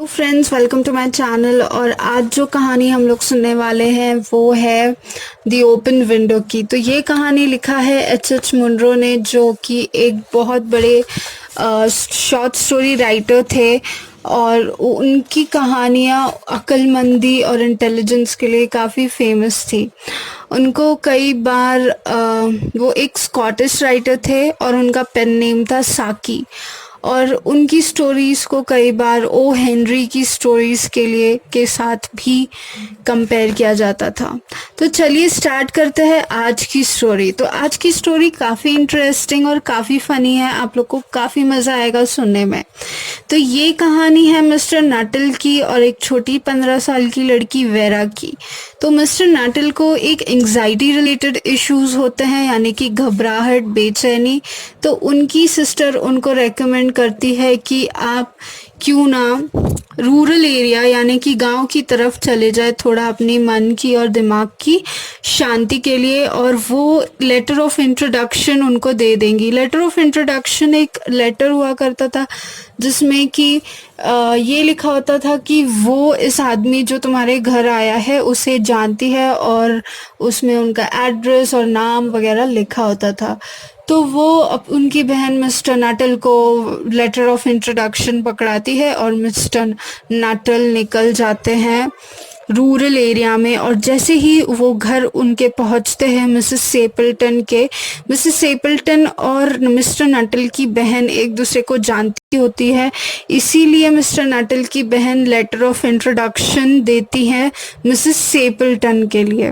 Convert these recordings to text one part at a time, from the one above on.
Friends, welcome to my channel. और आज जो कहानी हम लोग सुनने वाले हैं वो है द ओपन विंडो की। तो ये कहानी लिखा है एच मुनरो ने, जो कि एक बहुत बड़े शॉर्ट स्टोरी राइटर थे। और उनकी कहानियाँ अक्लमंदी और इंटेलिजेंस के लिए काफ़ी फेमस थी। उनको कई बार वो एक स्कॉटिश राइटर थे और उनका पेन नेम था साकी। और उनकी स्टोरीज़ को कई बार ओ हेनरी की स्टोरीज़ के साथ भी कंपेयर किया जाता था। तो चलिए स्टार्ट करते हैं आज की स्टोरी। तो आज की स्टोरी काफ़ी इंटरेस्टिंग और काफ़ी फ़नी है, आप लोग को काफ़ी मज़ा आएगा सुनने में। तो ये कहानी है मिस्टर नाटल की और एक छोटी 15 साल की लड़की वेरा की। तो मिस्टर नाटल को एक एंग्जाइटी रिलेटेड इश्यूज होते हैं, यानी कि घबराहट, बेचैनी। तो उनकी सिस्टर उनको रेकमेंड करती है कि आप क्यों ना रूरल एरिया यानी कि गांव की तरफ चले जाए, थोड़ा अपनी मन की और दिमाग की शांति के लिए। और वो लेटर ऑफ इंट्रोडक्शन उनको दे देंगी। लेटर ऑफ इंट्रोडक्शन एक लेटर हुआ करता था जिसमें कि ये लिखा होता था कि वो इस आदमी जो तुम्हारे घर आया है उसे जानती है, और उसमें उनका एड्रेस और नाम वगैरह लिखा होता था। तो वो उनकी बहन मिस्टर नाटल को लेटर ऑफ इंट्रोडक्शन पकड़ाती है और मिस्टर नाटल निकल जाते हैं रूरल एरिया में। और जैसे ही वो घर उनके पहुंचते हैं मिसेस सेपल्टन और मिस्टर नाटल की बहन एक दूसरे को जानती होती है, इसीलिए मिस्टर नाटल की बहन लेटर ऑफ इंट्रोडक्शन देती है मिसेस सेपल्टन के लिए।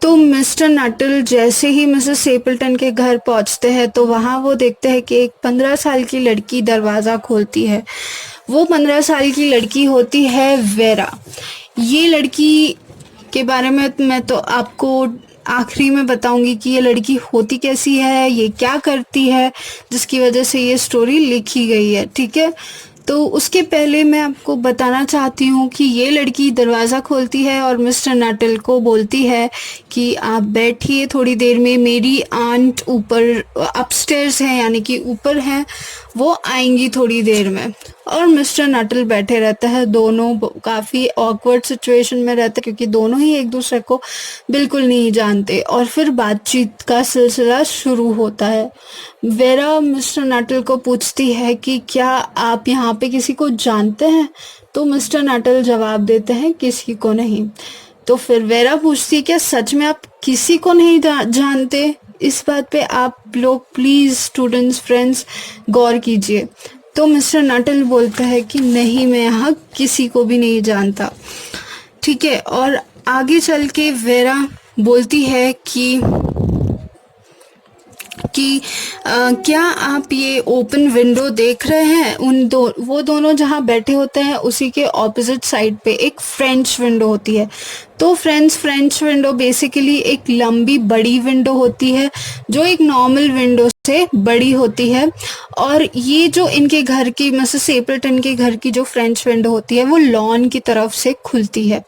तो मिस्टर नाटल जैसे ही मिसेस सेपल्टन के घर पहुंचते हैं तो वहाँ वो देखते हैं कि एक 15 साल की लड़की दरवाज़ा खोलती है। वो 15 साल की लड़की होती है वेरा। ये लड़की के बारे में मैं तो आपको आखिरी में बताऊंगी कि ये लड़की होती कैसी है, ये क्या करती है, जिसकी वजह से ये स्टोरी लिखी गई है। ठीक है, तो उसके पहले मैं आपको बताना चाहती हूँ कि ये लड़की दरवाज़ा खोलती है और मिस्टर नाटल को बोलती है कि आप बैठिए थोड़ी देर में, मेरी आंट ऊपर अपस्टेयर्स हैं यानी कि ऊपर हैं, वो आएंगी थोड़ी देर में। और मिस्टर नाटल बैठे रहता है। दोनों काफ़ी ऑकवर्ड सिचुएशन में रहते हैं क्योंकि दोनों ही एक दूसरे को बिल्कुल नहीं जानते। और फिर बातचीत का सिलसिला शुरू होता है। वेरा मिस्टर नाटल को पूछती है कि क्या आप यहाँ पे किसी को जानते हैं? तो मिस्टर नाटल जवाब देते हैं किसी को नहीं। तो फिर वेरा पूछती है क्या सच में आप किसी को नहीं जानते? इस बात पे आप लोग प्लीज स्टूडेंट्स फ्रेंड्स गौर कीजिए। तो मिस्टर नाटल बोलता है कि नहीं, मैं यहाँ किसी को भी नहीं जानता। ठीक है, और आगे चल के वेरा बोलती है कि क्या आप ये ओपन विंडो देख रहे हैं? वो दोनों जहाँ बैठे होते हैं उसी के ऑपोजिट साइड पे एक फ्रेंच विंडो होती है। तो फ्रेंच विंडो बेसिकली एक लंबी बड़ी विंडो होती है जो एक नॉर्मल विंडो से बड़ी होती है। और ये जो इनके घर की मिसेस सेपल्टन के घर की जो फ्रेंच विंडो होती है वो लॉन की तरफ से खुलती है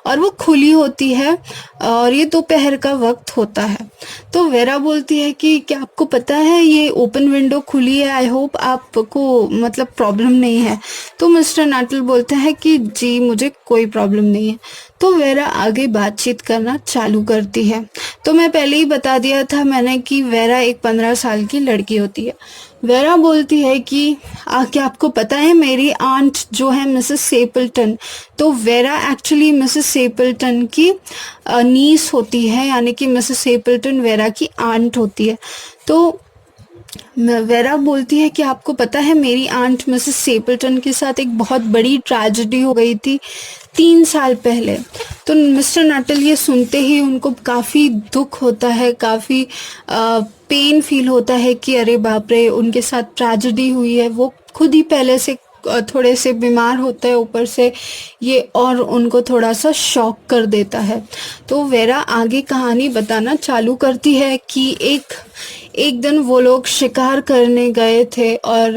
और वो खुली होती है और ये दोपहर का वक्त होता है। तो वेरा बोलती है कि क्या आपको पता है ये ओपन विंडो खुली है, आई होप आपको मतलब प्रॉब्लम नहीं है। तो मिस्टर नाटल बोलते हैं कि जी मुझे कोई प्रॉब्लम नहीं है। तो वेरा आगे बातचीत करना चालू करती है। तो मैं पहले ही बता दिया था मैंने कि वेरा एक 15 साल की लड़की होती है। वेरा बोलती है कि क्या आपको पता है मेरी आंट जो है मिसेस सेपल्टन, तो वेरा एक्चुअली मिसेस सेपल्टन की नीस होती है, यानी कि मिसेस सेपल्टन वेरा की आंट होती है। तो वेरा बोलती है कि आपको पता है मेरी आंट मिसेस सेपल्टन के साथ एक बहुत बड़ी ट्रेजेडी हो गई थी 3 साल पहले। तो मिस्टर नाटल ये सुनते ही उनको काफ़ी दुख होता है, काफ़ी पेन फील होता है कि अरे बाप रे उनके साथ ट्रेजेडी हुई है। वो खुद ही पहले से थोड़े से बीमार होते हैं, ऊपर से ये और उनको थोड़ा सा शॉक कर देता है। तो वेरा आगे कहानी बताना चालू करती है कि एक दिन वो लोग शिकार करने गए थे और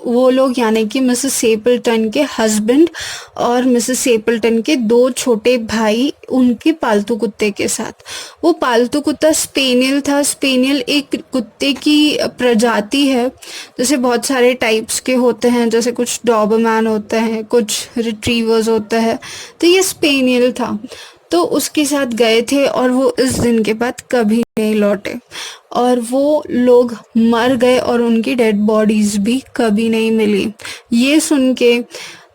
वो लोग यानी कि मिसेस सेपल्टन के हस्बैंड और मिसेस सेपल्टन के 2 छोटे भाई उनके पालतू कुत्ते के साथ। वो पालतू कुत्ता स्पेनियल था। स्पेनियल एक कुत्ते की प्रजाति है, जैसे बहुत सारे टाइप्स के होते हैं, जैसे कुछ डॉबरमैन होते हैं, कुछ रिट्रीवर्स होते हैं, तो ये स्पेनियल था। तो उसके साथ गए थे और वो इस दिन के बाद कभी नहीं लौटे और वो लोग मर गए और उनकी डेड बॉडीज भी कभी नहीं मिली। ये सुन के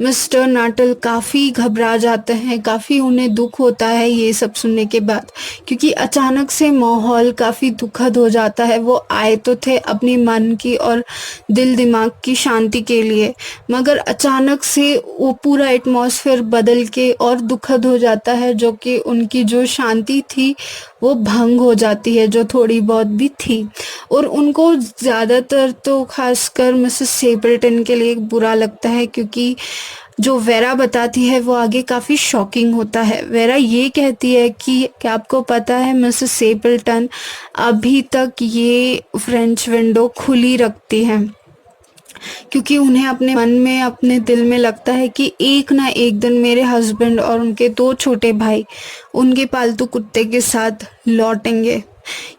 मिस्टर नाटल काफ़ी घबरा जाते हैं, काफ़ी उन्हें दुख होता है ये सब सुनने के बाद, क्योंकि अचानक से माहौल काफ़ी दुखद हो जाता है। वो आए तो थे अपनी मन की और दिल दिमाग की शांति के लिए, मगर अचानक से वो पूरा एटमॉस्फेयर बदल के और दुखद हो जाता है, जो कि उनकी जो शांति थी वो भंग हो जाती है, जो थोड़ी बहुत भी थी। और उनको ज़्यादातर तो खासकर मिसेस सेपल्टन के लिए बुरा लगता है, क्योंकि जो वेरा बताती है वो आगे काफ़ी शॉकिंग होता है। वेरा ये कहती है कि क्या आपको पता है मिसेस सेपल्टन अभी तक ये फ्रेंच विंडो खुली रखती हैं, क्योंकि उन्हें अपने मन में, अपने दिल में लगता है कि एक ना एक दिन मेरे हस्बैंड और उनके 2 छोटे भाई उनके पालतू कुत्ते के साथ लौटेंगे।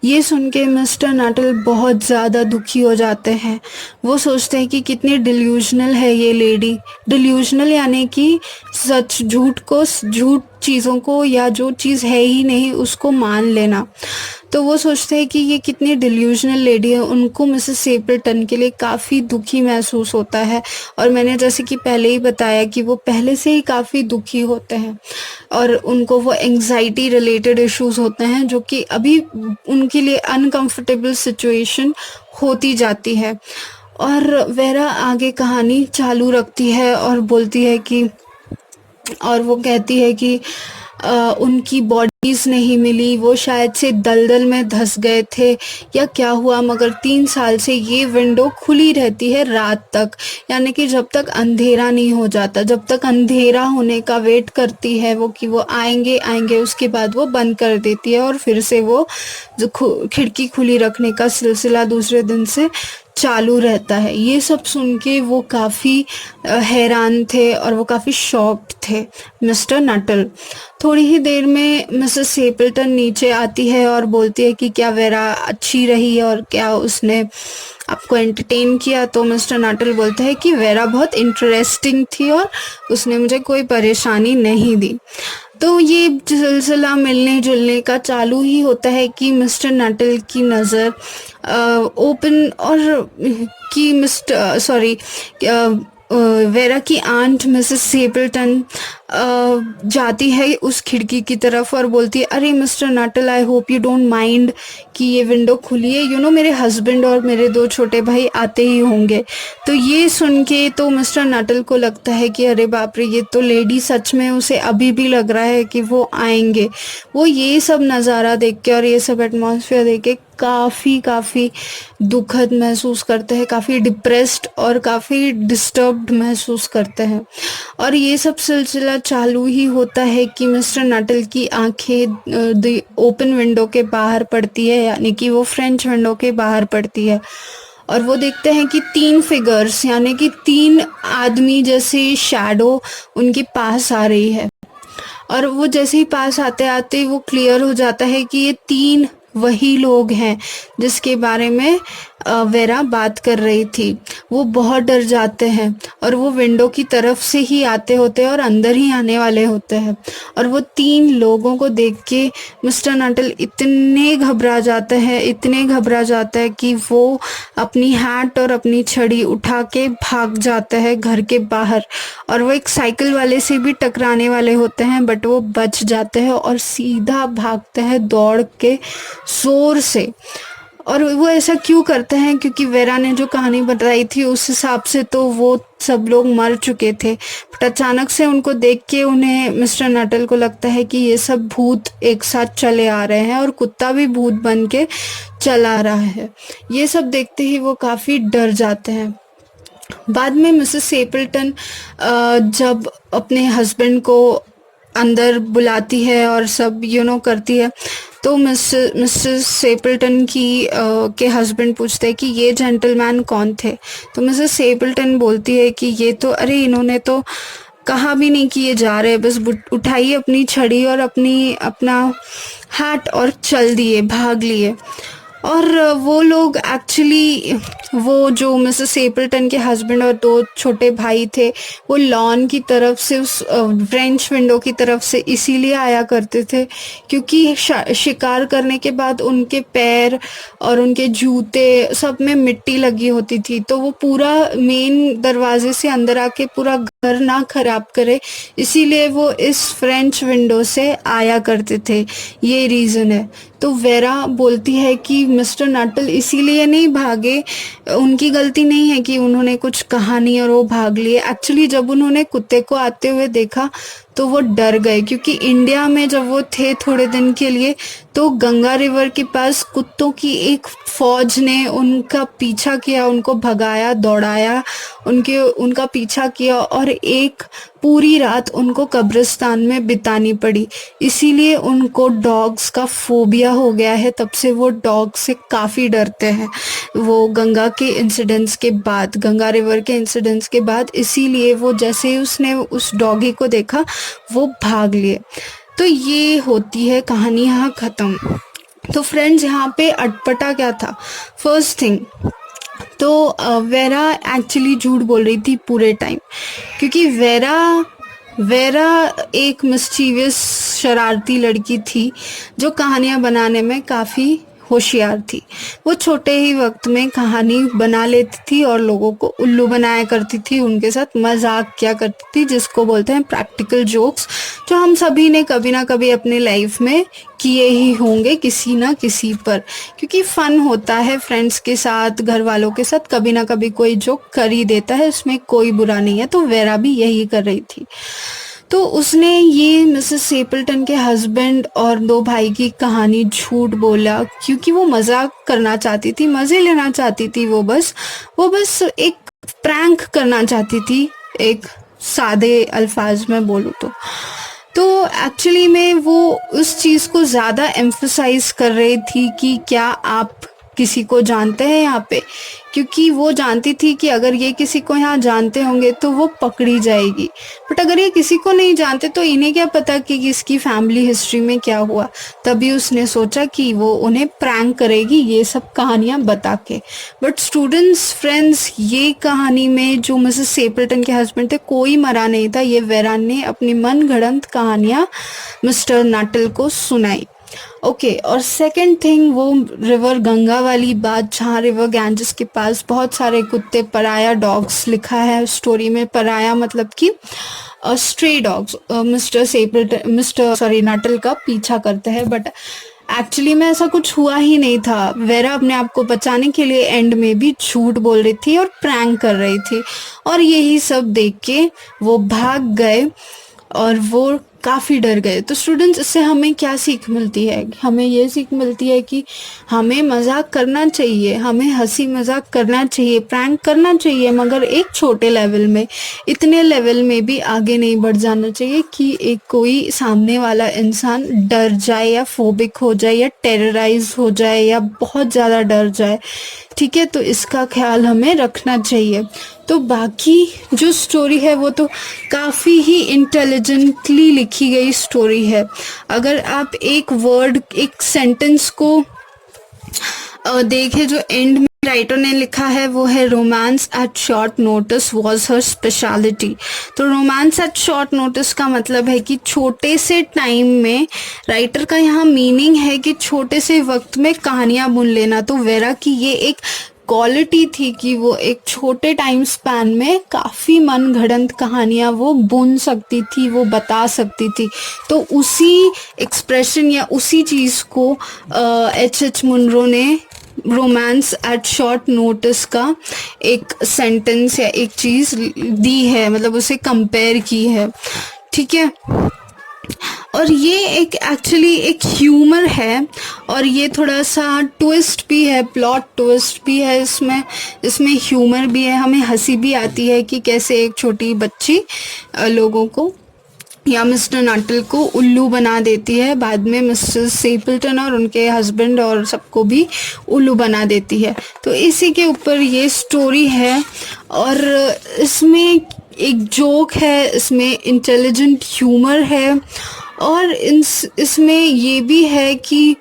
ये सुन के मिस्टर नाटल बहुत ज़्यादा दुखी हो जाते हैं। वो सोचते हैं कि कितनी डिल्यूजनल है ये लेडी। डिल्यूजनल यानी कि सच झूठ चीज़ों को, या जो चीज़ है ही नहीं उसको मान लेना। तो वो सोचते हैं कि ये कितनी डिल्यूजनल लेडी है। उनको मिसेस सेपल्टन के लिए काफ़ी दुखी महसूस होता है, और मैंने जैसे कि पहले ही बताया कि वो पहले से ही काफ़ी दुखी होते हैं और उनको वो एंग्जाइटी रिलेटेड इश्यूज होते हैं, जो कि अभी उनके लिए अनकंफर्टेबल सिचुएशन होती जाती है। और वेरा आगे कहानी चालू रखती है और बोलती है कि, और वो कहती है कि उनकी बॉडीज नहीं मिली, वो शायद से दलदल में धंस गए थे या क्या हुआ, मगर 3 साल से ये विंडो खुली रहती है रात तक, यानी कि जब तक अंधेरा नहीं हो जाता, जब तक अंधेरा होने का वेट करती है वो कि वो आएंगे, उसके बाद वो बंद कर देती है और फिर से वो खिड़की खुली रखने का सिलसिला दूसरे दिन से चालू रहता है। ये सब सुन के वो काफ़ी हैरान थे और वो काफ़ी शॉक्ड थे मिस्टर नटल। थोड़ी ही देर में मिसेस सेपल्टन नीचे आती है और बोलती है कि क्या वेरा अच्छी रही और क्या उसने आपको एंटरटेन किया। तो मिस्टर नटल बोलते हैं कि वेरा बहुत इंटरेस्टिंग थी और उसने मुझे कोई परेशानी नहीं दी। तो ये सिलसिला मिलने जुलने का चालू ही होता है कि मिस्टर नटल की नज़र ओपन और कि वेरा की आंट मिसेस सेपल्टन जाती है उस खिड़की की तरफ और बोलती है, अरे mister Nuttall, I hope you don't mind कि ये विंडो खुली है, मेरे हस्बैंड और मेरे 2 छोटे भाई आते ही होंगे। तो ये सुन के तो मिस्टर नटल को लगता है कि अरे बाप रे, ये तो लेडी सच में, उसे अभी भी लग रहा है कि वो आएंगे। वो ये सब नज़ारा देख के और ये सब एटमॉस्फेयर देख के काफ़ी दुखद महसूस करते हैं, काफ़ी डिप्रेस्ड और काफ़ी डिस्टर्ब्ड महसूस करते हैं। और ये सब सिलसिला चालू ही होता है कि मिस्टर नटल की आंखें ओपन विंडो के बाहर पड़ती है, यानी कि वो फ्रेंच विंडो के बाहर पड़ती है, और वो देखते हैं कि 3 फिगर्स, यानी कि 3 आदमी जैसे शैडो उनके पास आ रही है। और वो जैसे ही पास आते आते वो क्लियर हो जाता है कि ये 3 वही लोग हैं जिसके बारे में वेरा बात कर रही थी। वो बहुत डर जाते हैं और वो विंडो की तरफ से ही आते होते हैं और अंदर ही आने वाले होते हैं। और वो 3 लोगों को देख के मिस्टर नटल इतने घबरा जाता है कि वो अपनी हैट और अपनी छड़ी उठा के भाग जाता है घर के बाहर। और वो एक साइकिल वाले से भी टकराने वाले होते हैं, बट वो बच जाते हैं और सीधा भागते हैं दौड़ के जोर से। और वो ऐसा क्यों करते हैं, क्योंकि वेरा ने जो कहानी बताई थी उस हिसाब से तो वो सब लोग मर चुके थे, बट अचानक से उनको देख के उन्हें, मिस्टर नटल को लगता है कि ये सब भूत एक साथ चले आ रहे हैं और कुत्ता भी भूत बन के चला रहा है। ये सब देखते ही वो काफ़ी डर जाते हैं। बाद में मिसेस सेपल्टन जब अपने हस्बैंड को अंदर बुलाती है और सब करती है, तो मिस्टर सेपल्टन के हस्बैंड पूछते हैं कि ये जेंटलमैन कौन थे। तो मिसेस सेपल्टन बोलती है कि ये तो, अरे इन्होंने तो कहा भी नहीं कि ये जा रहे हैं, बस उठाई अपनी छड़ी और अपना हैट और चल दिए, भाग लिए। और वो लोग एक्चुअली, वो जो मिसेस सेपल्टन के हस्बैंड और दो छोटे भाई थे, वो लॉन की तरफ से, उस फ्रेंच विंडो की तरफ से इसीलिए आया करते थे क्योंकि शिकार करने के बाद उनके पैर और उनके जूते सब में मिट्टी लगी होती थी, तो वो पूरा मेन दरवाजे से अंदर आके पूरा घर ना खराब करे, इसीलिए वो इस फ्रेंच विंडो से आया करते थे, ये रीज़न है। तो वेरा बोलती है कि मिस्टर नटल इसीलिए नहीं भागे, उनकी गलती नहीं है कि उन्होंने कुछ कहा नहीं और वो भाग लिए। एक्चुअली जब उन्होंने कुत्ते को आते हुए देखा तो वो डर गए, क्योंकि इंडिया में जब वो थे थोड़े दिन के लिए, तो गंगा रिवर के पास कुत्तों की एक फौज ने उनका पीछा किया, उनको भगाया, दौड़ाया, उनका पीछा किया और एक पूरी रात उनको कब्रिस्तान में बितानी पड़ी। इसीलिए उनको डॉग्स का फोबिया हो गया है, तब से वो डॉग से काफ़ी डरते हैं। वो गंगा के इंसिडेंट्स के बाद, गंगा रिवर के इंसिडेंट्स के बाद, इसीलिए वो जैसे ही उसने उस डॉगी को देखा वो भाग लिए। तो ये होती है कहानी यहाँ ख़त्म। तो फ्रेंड्स, यहाँ पे अटपटा क्या था? फर्स्ट थिंग तो वेरा एक्चुअली झूठ बोल रही थी पूरे टाइम, क्योंकि वेरा एक मिस्चीवियस, शरारती लड़की थी जो कहानियाँ बनाने में काफ़ी होशियार थी। वो छोटे ही वक्त में कहानी बना लेती थी और लोगों को उल्लू बनाया करती थी, उनके साथ मजाक किया करती थी, जिसको बोलते हैं प्रैक्टिकल जोक्स, जो हम सभी ने कभी ना कभी अपने लाइफ में किए ही होंगे किसी ना किसी पर, क्योंकि फन होता है फ्रेंड्स के साथ, घर वालों के साथ, कभी ना कभी कोई जोक कर ही देता है, इसमें कोई बुरा नहीं है। तो वेरा भी यही कर रही थी। तो उसने ये मिसेस सेपल्टन के हस्बैंड और दो भाई की कहानी झूठ बोला, क्योंकि वो मजाक करना चाहती थी, मज़े लेना चाहती थी, वो बस एक प्रैंक करना चाहती थी, एक सादे अल्फाज में बोलूँ तो एक्चुअली में वो उस चीज़ को ज़्यादा एम्फसाइज कर रही थी कि क्या आप किसी को जानते हैं यहाँ पे, क्योंकि वो जानती थी कि अगर ये किसी को यहाँ जानते होंगे तो वो पकड़ी जाएगी, बट अगर ये किसी को नहीं जानते तो इन्हें क्या पता कि इसकी फैमिली हिस्ट्री में क्या हुआ। तभी उसने सोचा कि वो उन्हें प्रैंक करेगी ये सब कहानियाँ बता के। बट स्टूडेंट्स, फ्रेंड्स, ये कहानी में जो मिसेस सेपल्टन के हस्बैंड थे, कोई मरा नहीं था। ये वेरा ने अपनी मनगढ़ंत कहानियाँ मिस्टर नटल को सुनाई। ओके, और सेकंड थिंग, वो रिवर गंगा वाली बात, जहाँ रिवर गैंजेस के पास बहुत सारे कुत्ते, पराया डॉग्स लिखा है स्टोरी में, पराया मतलब कि स्ट्रे डॉग्स, मिस्टर नटल का पीछा करते हैं, बट एक्चुअली में ऐसा कुछ हुआ ही नहीं था। वेरा अपने आप को बचाने के लिए एंड में भी झूठ बोल रही थी और प्रैंक कर रही थी, और यही सब देख के वो भाग गए और वो काफ़ी डर गए। तो स्टूडेंट्स, इससे हमें क्या सीख मिलती है? हमें ये सीख मिलती है कि हमें मजाक करना चाहिए, हमें हंसी मजाक करना चाहिए, प्रैंक करना चाहिए, मगर एक छोटे लेवल में, इतने लेवल में भी आगे नहीं बढ़ जाना चाहिए कि एक कोई सामने वाला इंसान डर जाए या फोबिक हो जाए या टेरराइज हो जाए या बहुत ज़्यादा डर जाए। ठीक है, तो इसका ख्याल हमें रखना चाहिए। तो बाकी जो स्टोरी है वो तो काफ़ी ही इंटेलिजेंटली लिखी गई स्टोरी है। अगर आप एक वर्ड, एक सेंटेंस को देखें, जो एंड में राइटर ने लिखा है वो है, romance at short notice was her speciality. तो रोमांस एट शॉर्ट नोटिस का मतलब है कि छोटे से टाइम में, राइटर का यहाँ मीनिंग है कि छोटे से वक्त में कहानियाँ बुन लेना। तो वेरा की ये एक क्वालिटी थी कि वो एक छोटे टाइम स्पैन में काफ़ी मनगढ़ंत कहानियाँ वो बुन सकती थी, वो बता सकती थी। तो उसी एक्सप्रेशन या उसी चीज़ को H.H. मुनरो ने रोमांस एट शॉर्ट नोटिस का एक सेंटेंस या एक चीज़ दी है, मतलब उसे कंपेयर की है। ठीक है, और ये एक एक्चुअली एक ह्यूमर है, और ये थोड़ा सा ट्विस्ट भी है, प्लॉट ट्विस्ट भी है इसमें ह्यूमर भी है। हमें हंसी भी आती है कि कैसे एक छोटी बच्ची लोगों को या मिस्टर नटल को उल्लू बना देती है, बाद में मिस्टर सेपल्टन और उनके हस्बैंड और सबको भी उल्लू बना देती है। तो इसी के ऊपर ये स्टोरी है और इसमें एक जोक है, इसमें इंटेलिजेंट ह्यूमर है और इसमें ये भी है कि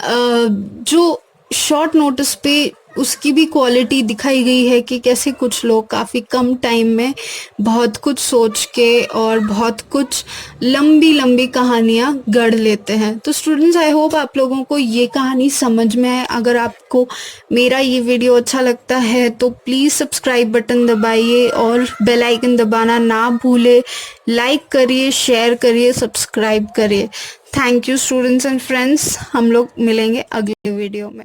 जो शॉर्ट नोटिस पे उसकी भी क्वालिटी दिखाई गई है कि कैसे कुछ लोग काफ़ी कम टाइम में बहुत कुछ सोच के और बहुत कुछ लंबी लंबी कहानियाँ गढ़ लेते हैं। तो स्टूडेंट्स, आई होप आप लोगों को ये कहानी समझ में आए। अगर आपको मेरा ये वीडियो अच्छा लगता है तो प्लीज़ सब्सक्राइब बटन दबाइए और बेल आइकन दबाना ना भूले। लाइक करिए, शेयर करिए, सब्सक्राइब करिए। Thank you students and friends. हम लोग मिलेंगे अगले वीडियो में।